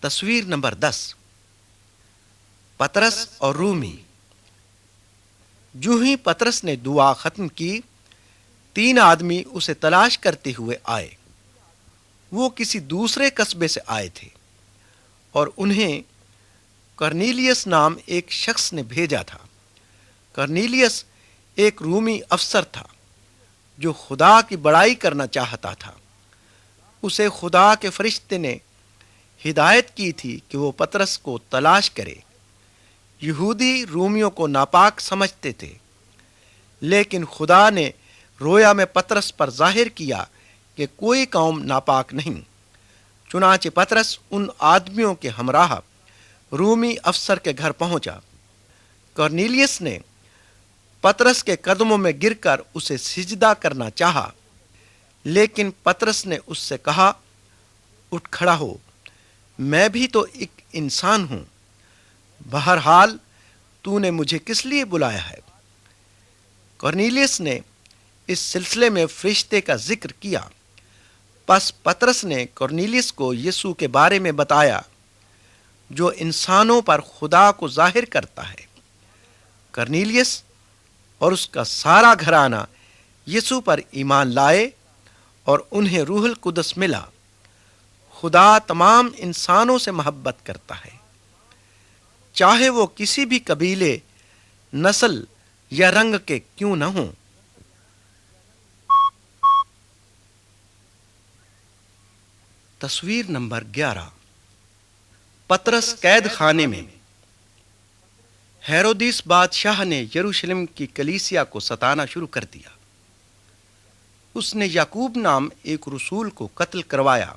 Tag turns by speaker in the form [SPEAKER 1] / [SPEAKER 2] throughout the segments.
[SPEAKER 1] تصویر نمبر 10۔ پطرس اور رومی۔ جو ہی پطرس نے دعا ختم کی، 3 آدمی اسے تلاش کرتے ہوئے آئے۔ وہ کسی دوسرے قصبے سے آئے تھے اور انہیں کرنیلیس نام ایک شخص نے بھیجا تھا۔ کرنیلیس ایک رومی افسر تھا جو خدا کی بڑائی کرنا چاہتا تھا۔ اسے خدا کے فرشتے نے ہدایت کی تھی کہ وہ پطرس کو تلاش کرے۔ یہودی رومیوں کو ناپاک سمجھتے تھے، لیکن خدا نے رویا میں پطرس پر ظاہر کیا کہ کوئی قوم ناپاک نہیں۔ چنانچہ پطرس ان آدمیوں کے ہمراہ رومی افسر کے گھر پہنچا۔ کرنیلیس نے پطرس کے قدموں میں گر کر اسے سجدہ کرنا چاہا، لیکن پطرس نے اس سے کہا، اٹھ کھڑا ہو، میں بھی تو ایک انسان ہوں۔ بہرحال تو نے مجھے کس لیے بلایا ہے؟ کرنیلیس نے اس سلسلے میں فرشتے کا ذکر کیا۔ پس پطرس نے کرنیلیس کو یسوع کے بارے میں بتایا، جو انسانوں پر خدا کو ظاہر کرتا ہے۔ کرنیلیس اور اس کا سارا گھرانہ یسوع پر ایمان لائے اور انہیں روح القدس ملا۔ خدا تمام انسانوں سے محبت کرتا ہے، چاہے وہ کسی بھی قبیلے، نسل یا رنگ کے کیوں نہ ہوں۔ تصویر نمبر 11۔ پطرس قید خانے میں۔ ہیرودیس بادشاہ نے یروشلم کی کلیسیا کو ستانا شروع کر دیا۔ اس نے یعقوب نام ایک رسول کو قتل کروایا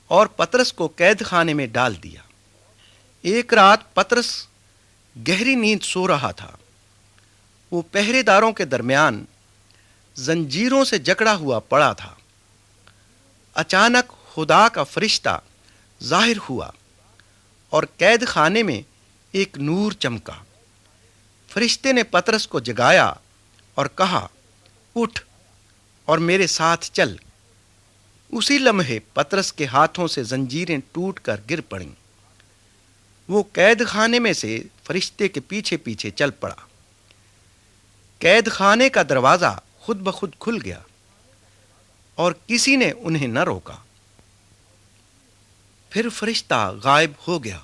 [SPEAKER 1] اور پطرس کو قید خانے میں ڈال دیا۔ ایک رات پطرس گہری نیند سو رہا تھا۔ وہ پہرے داروں کے درمیان زنجیروں سے جکڑا ہوا پڑا تھا۔ اچانک خدا کا فرشتہ ظاہر ہوا اور قید خانے میں ایک نور چمکا۔ فرشتے نے پطرس کو جگایا اور کہا، اٹھ اور میرے ساتھ چل۔ اسی لمحے پطرس کے ہاتھوں سے زنجیریں ٹوٹ کر گر پڑیں۔ وہ قید خانے میں سے فرشتے کے پیچھے پیچھے چل پڑا۔ قید خانے کا دروازہ خود بخود کھل گیا اور کسی نے انہیں نہ روکا۔ پھر فرشتہ غائب ہو گیا۔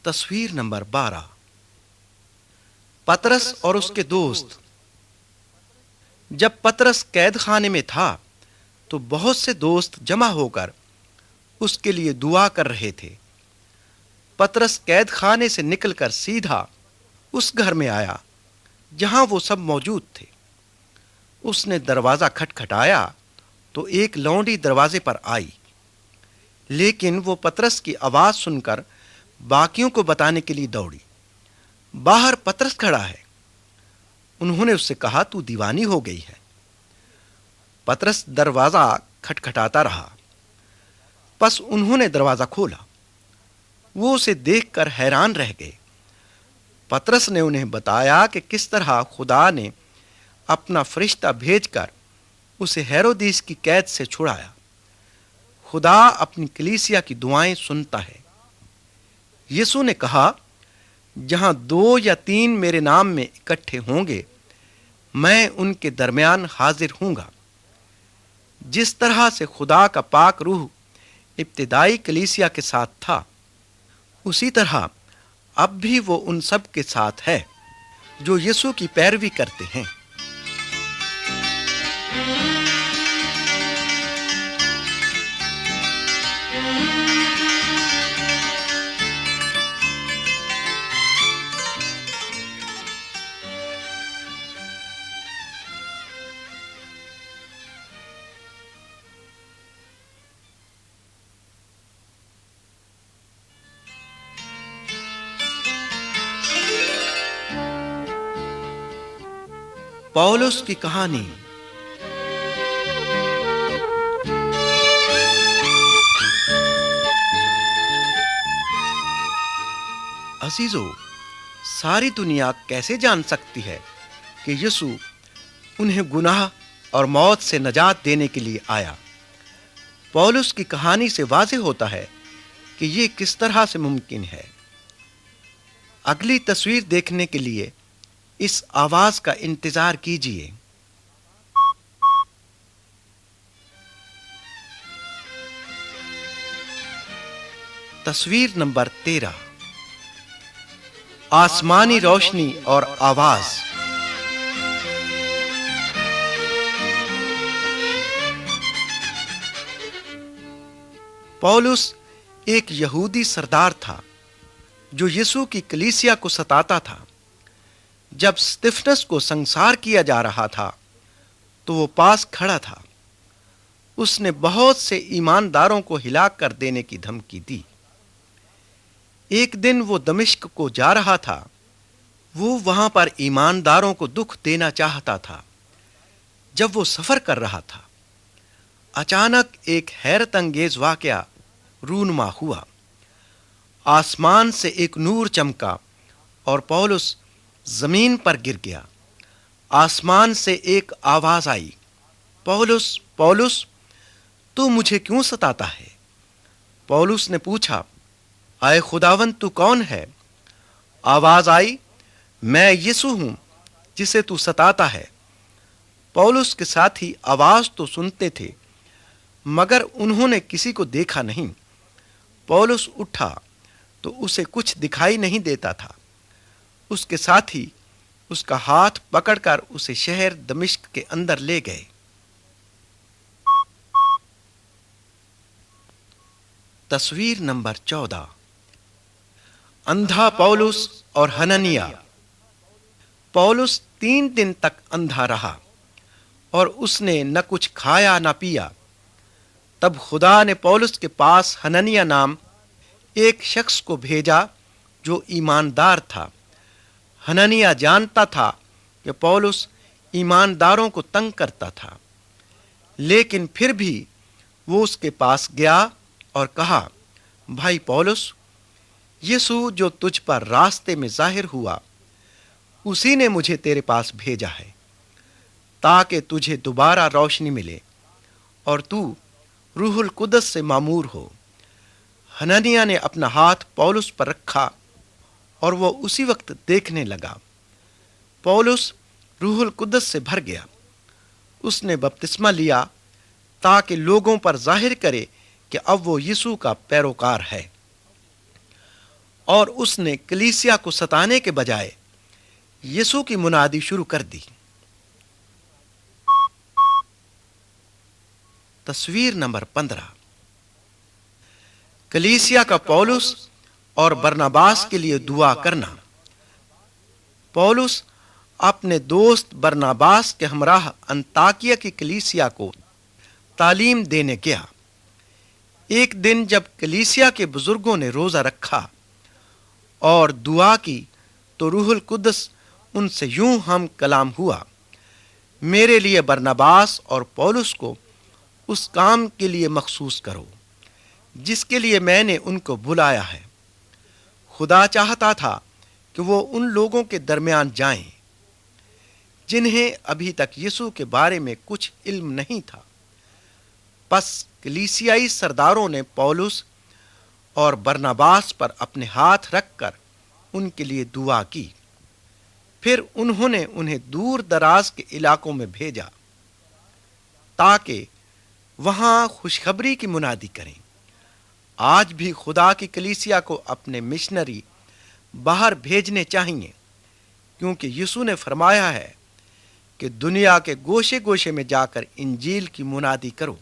[SPEAKER 1] تصویر نمبر 12۔ پطرس اور اس کے دوست۔ جب پطرس قید خانے میں تھا تو بہت سے دوست جمع ہو کر اس کے لیے دعا کر رہے تھے۔ پطرس قید خانے سے نکل کر سیدھا اس گھر میں آیا جہاں وہ سب موجود تھے۔ اس نے دروازہ کھٹکھٹایا تو ایک لونڈی دروازے پر آئی، لیکن وہ پطرس کی آواز سن کر باقیوں کو بتانے کے لیے دوڑی۔ باہر پطرس کھڑا ہے۔ انہوں نے اس سے کہا، تو دیوانی ہو گئی ہے۔ پطرس دروازہ کھٹکھٹاتا رہا۔ پس انہوں نے دروازہ کھولا۔ وہ اسے دیکھ کر حیران رہ گئے۔ پطرس نے انہیں بتایا کہ کس طرح خدا نے اپنا فرشتہ بھیج کر اسے ہیرودیس کی قید سے چھڑایا۔ خدا اپنی کلیسیا کی دعائیں سنتا ہے۔ یسوع نے کہا، جہاں 2 یا 3 میرے نام میں اکٹھے ہوں گے، میں ان کے درمیان حاضر ہوں گا۔ جس طرح سے خدا کا پاک روح ابتدائی کلیسیا کے ساتھ تھا، اسی طرح اب بھی وہ ان سب کے ساتھ ہے جو یسوع کی پیروی کرتے ہیں۔ پولس کی کہانی۔ عزیزو، ساری دنیا کیسے جان سکتی ہے کہ یسوع انہیں گناہ اور موت سے نجات دینے کے لیے آیا؟ پولس کی کہانی سے واضح ہوتا ہے کہ یہ کس طرح سے ممکن ہے۔ اگلی تصویر دیکھنے کے لیے اس آواز کا انتظار کیجیے۔ تصویر نمبر 13، آسمانی روشنی اور آواز۔ پولس ایک یہودی سردار تھا جو یسوع کی کلیسیا کو ستاتا تھا۔ جب استفنس کو سنسار کیا جا رہا تھا تو وہ پاس کھڑا تھا۔ اس نے بہت سے ایمانداروں کو ہلاک کر دینے کی دھمکی دی۔ ایک دن وہ دمشق کو جا رہا تھا۔ وہ وہاں پر ایمانداروں کو دکھ دینا چاہتا تھا۔ جب وہ سفر کر رہا تھا، اچانک ایک حیرت انگیز واقعہ رونما ہوا۔ آسمان سے ایک نور چمکا اور پولس زمین پر گر گیا۔ آسمان سے ایک آواز آئی، پولس پولس، تو مجھے کیوں ستاتا ہے؟ پولس نے پوچھا، اے خداوند تو کون ہے؟ آواز آئی، میں یسوع ہوں جسے تو ستاتا ہے۔ پولس کے ساتھی آواز تو سنتے تھے مگر انہوں نے کسی کو دیکھا نہیں۔ پولس اٹھا تو اسے کچھ دکھائی نہیں دیتا تھا۔ اس کے ساتھی اس کا ہاتھ پکڑ کر اسے شہر دمشق کے اندر لے گئے۔ تصویر نمبر 14، اندھا پولس اور حنانیہ۔ پولس 3 دن تک اندھا رہا اور اس نے نہ کچھ کھایا نہ پیا۔ تب خدا نے پولس کے پاس حنانیہ نام ایک شخص کو بھیجا جو ایماندار تھا۔ حنانیہ جانتا تھا کہ پولس ایمانداروں کو تنگ کرتا تھا، لیکن پھر بھی وہ اس کے پاس گیا اور کہا، بھائی پولس، یسوع جو تجھ پر راستے میں ظاہر ہوا اسی نے مجھے تیرے پاس بھیجا ہے تاکہ تجھے دوبارہ روشنی ملے اور تو روح القدس سے معمور ہو۔ حنانیہ نے اپنا ہاتھ پولس پر رکھا اور وہ اسی وقت دیکھنے لگا۔ پولس روح القدس سے بھر گیا۔ اس نے بپتسمہ لیا تاکہ لوگوں پر ظاہر کرے کہ اب وہ یسوع کا پیروکار ہے، اور اس نے کلیسیا کو ستانے کے بجائے یسوع کی منادی شروع کر دی۔ تصویر نمبر 15، کلیسیا کا پولس اور برناباس کے لیے دعا کرنا۔ پولس اپنے دوست برناباس کے ہمراہ انطاکیہ کی کلیسیا کو تعلیم دینے گیا۔ ایک دن جب کلیسیا کے بزرگوں نے روزہ رکھا اور دعا کی تو روح القدس ان سے یوں ہم کلام ہوا، میرے لیے برناباس اور پولس کو اس کام کے لیے مخصوص کرو جس کے لیے میں نے ان کو بلایا ہے۔ خدا چاہتا تھا کہ وہ ان لوگوں کے درمیان جائیں جنہیں ابھی تک یسوع کے بارے میں کچھ علم نہیں تھا۔ پس کلیسیائی سرداروں نے پولس اور برناباس پر اپنے ہاتھ رکھ کر ان کے لیے دعا کی۔ پھر انہوں نے انہیں دور دراز کے علاقوں میں بھیجا تاکہ وہاں خوشخبری کی منادی کریں۔ آج بھی خدا کی کلیسیا کو اپنے مشنری باہر بھیجنے چاہیے، کیونکہ یسوع نے فرمایا ہے کہ دنیا کے گوشے گوشے میں جا کر انجیل کی منادی کرو۔